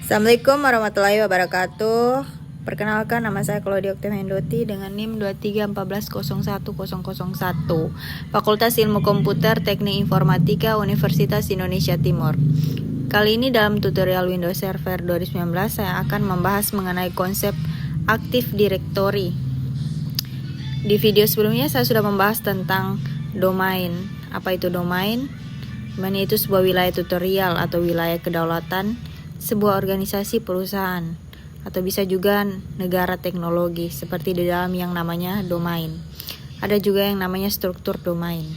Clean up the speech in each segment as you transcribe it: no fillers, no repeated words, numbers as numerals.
Assalamualaikum warahmatullahi wabarakatuh. Perkenalkan, nama saya Claudia Oktaviani Hendoti dengan NIM 2314010001, Fakultas Ilmu Komputer Teknik Informatika Universitas Indonesia Timur. Kali ini dalam tutorial Windows Server 2019 saya akan membahas mengenai konsep Active Directory. Di video sebelumnya saya sudah membahas tentang domain. Apa itu domain? Domain itu sebuah wilayah tutorial atau wilayah kedaulatan sebuah organisasi perusahaan, atau bisa juga negara teknologi, seperti di dalam yang namanya domain. Ada juga yang namanya struktur domain,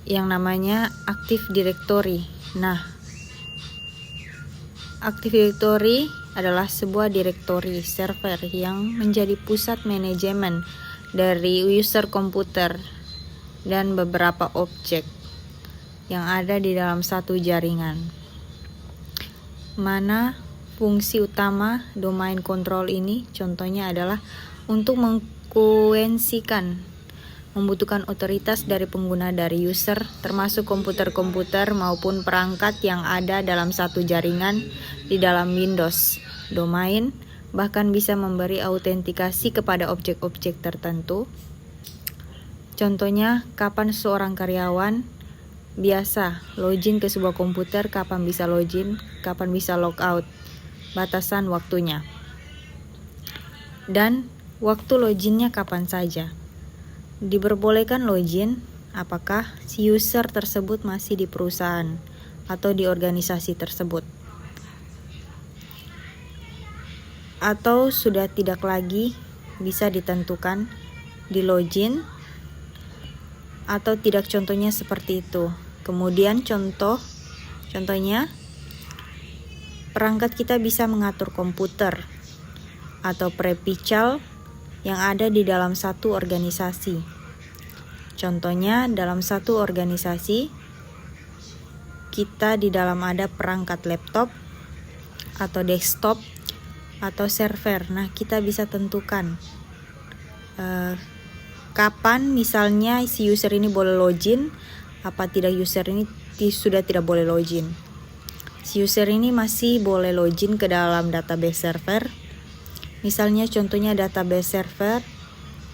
yang namanya Active Directory. Nah, Active Directory adalah sebuah direktori server yang menjadi pusat manajemen dari user komputer dan beberapa objek yang ada di dalam satu jaringan. Mana fungsi utama domain control ini? Contohnya adalah untuk mengkuensikan, membutuhkan otoritas dari pengguna dari user, termasuk komputer-komputer maupun perangkat yang ada dalam satu jaringan di dalam Windows. Domain bahkan bisa memberi autentikasi kepada objek-objek tertentu. Contohnya, kapan seorang karyawan biasa login ke sebuah komputer, kapan bisa login, kapan bisa logout, batasan waktunya, dan waktu loginnya kapan saja. Diperbolehkan login apakah si user tersebut masih di perusahaan atau di organisasi tersebut, atau sudah tidak lagi bisa ditentukan di login atau tidak, contohnya seperti itu. Kemudian contohnya perangkat kita bisa mengatur komputer atau prepical yang ada di dalam satu organisasi. Contohnya dalam satu organisasi kita di dalam ada perangkat laptop atau desktop atau server. Nah, kita bisa tentukan kapan misalnya si user ini boleh login, apa tidak user ini sudah tidak boleh login. Si user ini masih boleh login ke dalam database server. Misalnya contohnya database server,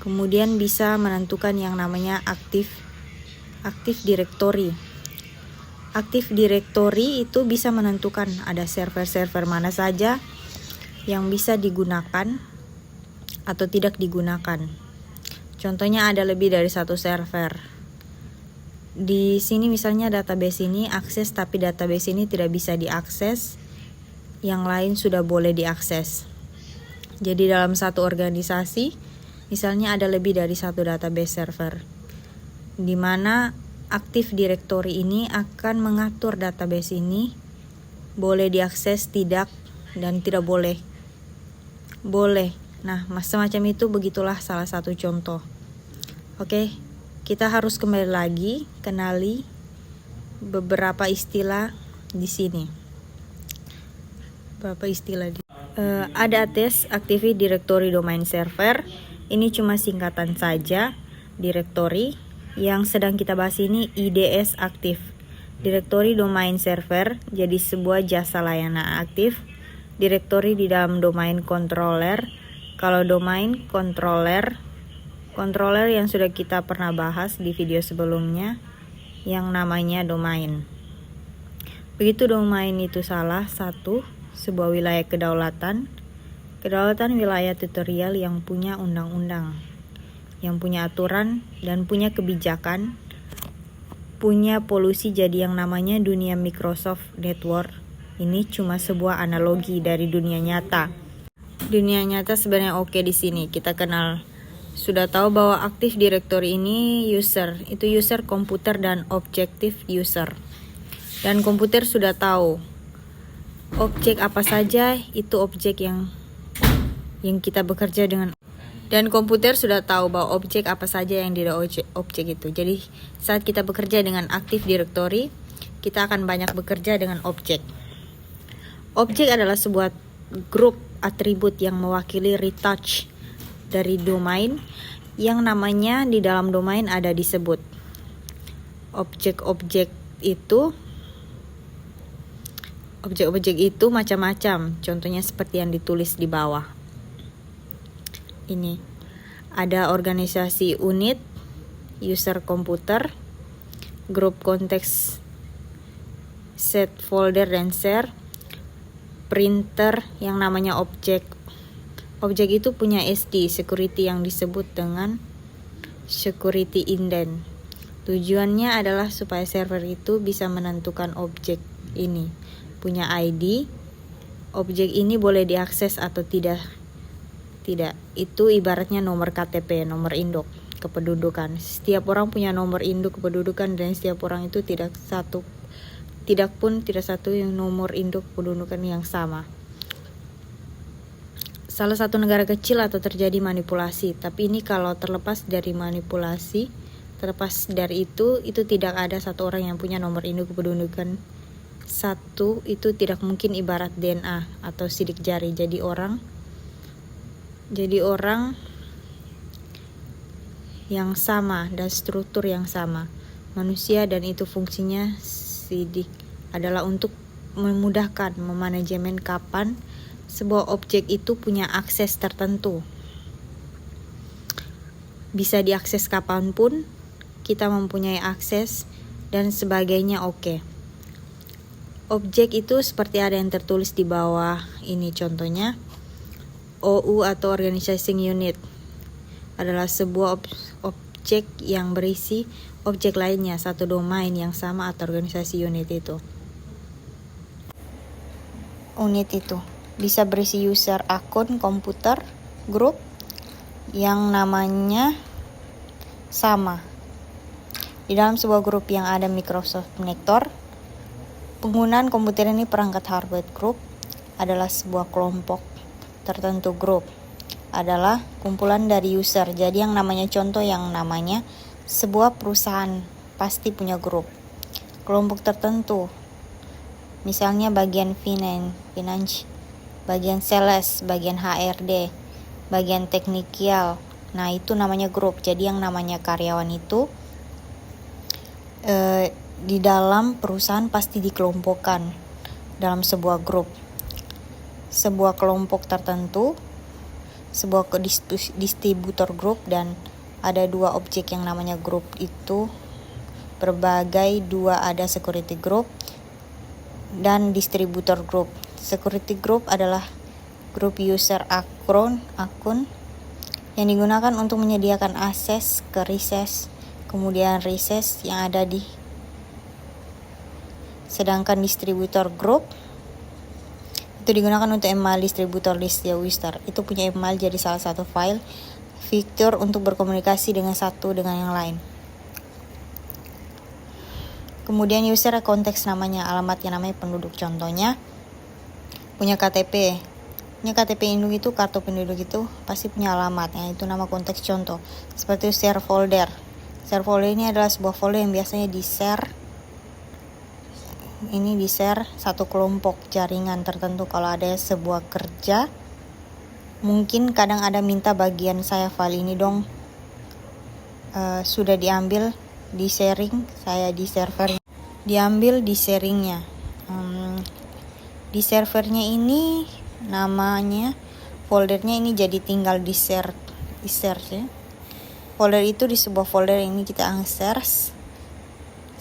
kemudian bisa menentukan yang namanya Active Directory. Active Directory itu bisa menentukan ada server-server mana saja yang bisa digunakan atau tidak digunakan. Contohnya ada lebih dari satu server. Di sini misalnya database ini akses, tapi database ini tidak bisa diakses. Yang lain sudah boleh diakses. Jadi dalam satu organisasi, misalnya ada lebih dari satu database server, di mana Active Directory ini akan mengatur database ini boleh diakses, tidak, dan tidak boleh. Boleh. Nah, semacam itu, begitulah salah satu contoh. Oke, kita harus kembali lagi kenali beberapa istilah di sini. Ada ATS, Active Directory Domain Server. Ini cuma singkatan saja. Directory yang sedang kita bahas ini IDS Active Directory Domain Server, jadi sebuah jasa layanan aktif directory di dalam domain controller. Kalau domain controller yang sudah kita pernah bahas di video sebelumnya, yang namanya domain. Begitu domain itu salah satu, sebuah wilayah kedaulatan wilayah tutorial yang punya undang-undang, yang punya aturan dan punya kebijakan, punya polusi. Jadi yang namanya dunia Microsoft Network ini cuma sebuah analogi dari dunia nyata. Dunia nyata sebenarnya oke di sini. Kita kenal, sudah tahu bahwa Active Directory ini user, itu user komputer dan objektif user. Dan komputer sudah tahu objek apa saja itu objek yang kita bekerja dengan. Dan komputer sudah tahu bahwa objek apa saja yang di objek itu. Jadi saat kita bekerja dengan Active Directory, kita akan banyak bekerja dengan objek. Objek adalah sebuah grup atribut yang mewakili retouch dari domain, yang namanya di dalam domain ada disebut. Objek-objek itu Objek-objek itu macam-macam, contohnya seperti yang ditulis di bawah. Ini ada organisasi unit, user komputer, grup konteks, set folder dan share, printer yang namanya objek. Objek itu punya SD, security yang disebut dengan security indent. Tujuannya adalah supaya server itu bisa menentukan objek ini punya ID. Objek ini boleh diakses atau tidak. Itu ibaratnya nomor KTP, nomor induk kependudukan. Setiap orang punya nomor induk kependudukan dan setiap orang itu tidak satu yang nomor induk kependudukan yang sama. Salah satu negara kecil atau terjadi manipulasi, tapi ini kalau terlepas dari manipulasi, terlepas dari itu tidak ada satu orang yang punya nomor induk kependudukan satu, itu tidak mungkin, ibarat DNA atau sidik jari. Jadi orang yang sama dan struktur yang sama manusia, dan itu fungsinya sidik adalah untuk memudahkan memanajemen kapan sebuah objek itu punya akses tertentu. Bisa diakses kapanpun, kita mempunyai akses dan sebagainya. Oke. Objek itu seperti ada yang tertulis di bawah ini contohnya. OU atau Organizing Unit adalah sebuah objek yang berisi objek lainnya, satu domain yang sama atau organisasi unit itu. Unit itu bisa berisi user, akun, komputer, grup yang namanya sama. Di dalam sebuah grup yang ada Microsoft Connector, penggunaan komputer ini perangkat hardware. Grup adalah sebuah kelompok tertentu. Grup adalah kumpulan dari user. Jadi yang namanya contoh yang namanya sebuah perusahaan pasti punya grup. Kelompok tertentu, misalnya bagian finance, bagian sales, bagian HRD, bagian teknikal. Nah, itu namanya grup. Jadi yang namanya karyawan itu di dalam perusahaan pasti dikelompokkan dalam sebuah grup. Sebuah kelompok tertentu, sebuah distributor grup, dan ada dua objek yang namanya grup itu berbagai dua, ada security group dan distributor group. Security group adalah grup user akun yang digunakan untuk menyediakan akses ke resource, kemudian resource yang ada di. Sedangkan distributor group itu digunakan untuk email distributor list user. Itu punya email jadi salah satu file fitur untuk berkomunikasi dengan satu dengan yang lain. Kemudian user konteks namanya, alamat yang namanya penduduk. Contohnya punya KTP. Punya KTP induk itu, kartu penduduk itu pasti punya alamat. Itu nama konteks contoh. Seperti share folder. Share folder ini adalah sebuah folder yang biasanya di-share. Ini di-share satu kelompok jaringan tertentu. Kalau ada sebuah kerja, mungkin kadang ada minta bagian saya file ini dong. Sudah diambil di sharing, saya di server. Diambil di sharingnya. Di servernya ini namanya foldernya ini jadi tinggal di share ya. Folder itu di sebuah folder ini kita akses.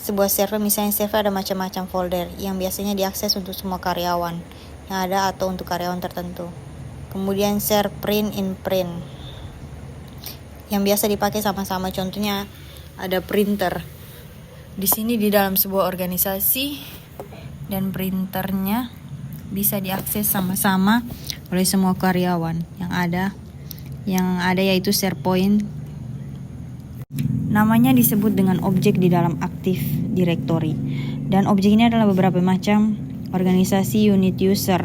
Sebuah server, misalnya server ada macam-macam folder yang biasanya diakses untuk semua karyawan yang ada atau untuk karyawan tertentu. Kemudian share print in print yang biasa dipakai sama-sama, contohnya ada printer. Di sini di dalam sebuah organisasi dan printernya bisa diakses sama-sama oleh semua karyawan yang ada yaitu SharePoint. Namanya disebut dengan objek di dalam Active Directory. Dan objek ini adalah beberapa macam organisasi unit user.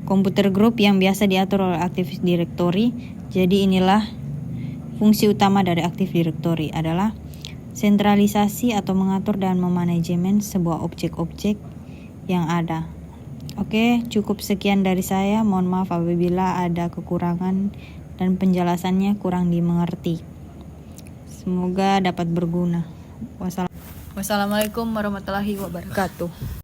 Komputer group yang biasa diatur oleh Active Directory. Jadi inilah fungsi utama dari Active Directory adalah sentralisasi atau mengatur dan memanajemen sebuah objek-objek yang ada. Oke, cukup sekian dari saya. Mohon maaf apabila ada kekurangan dan penjelasannya kurang dimengerti. Semoga dapat berguna. Wassalam. Wassalamualaikum warahmatullahi wabarakatuh.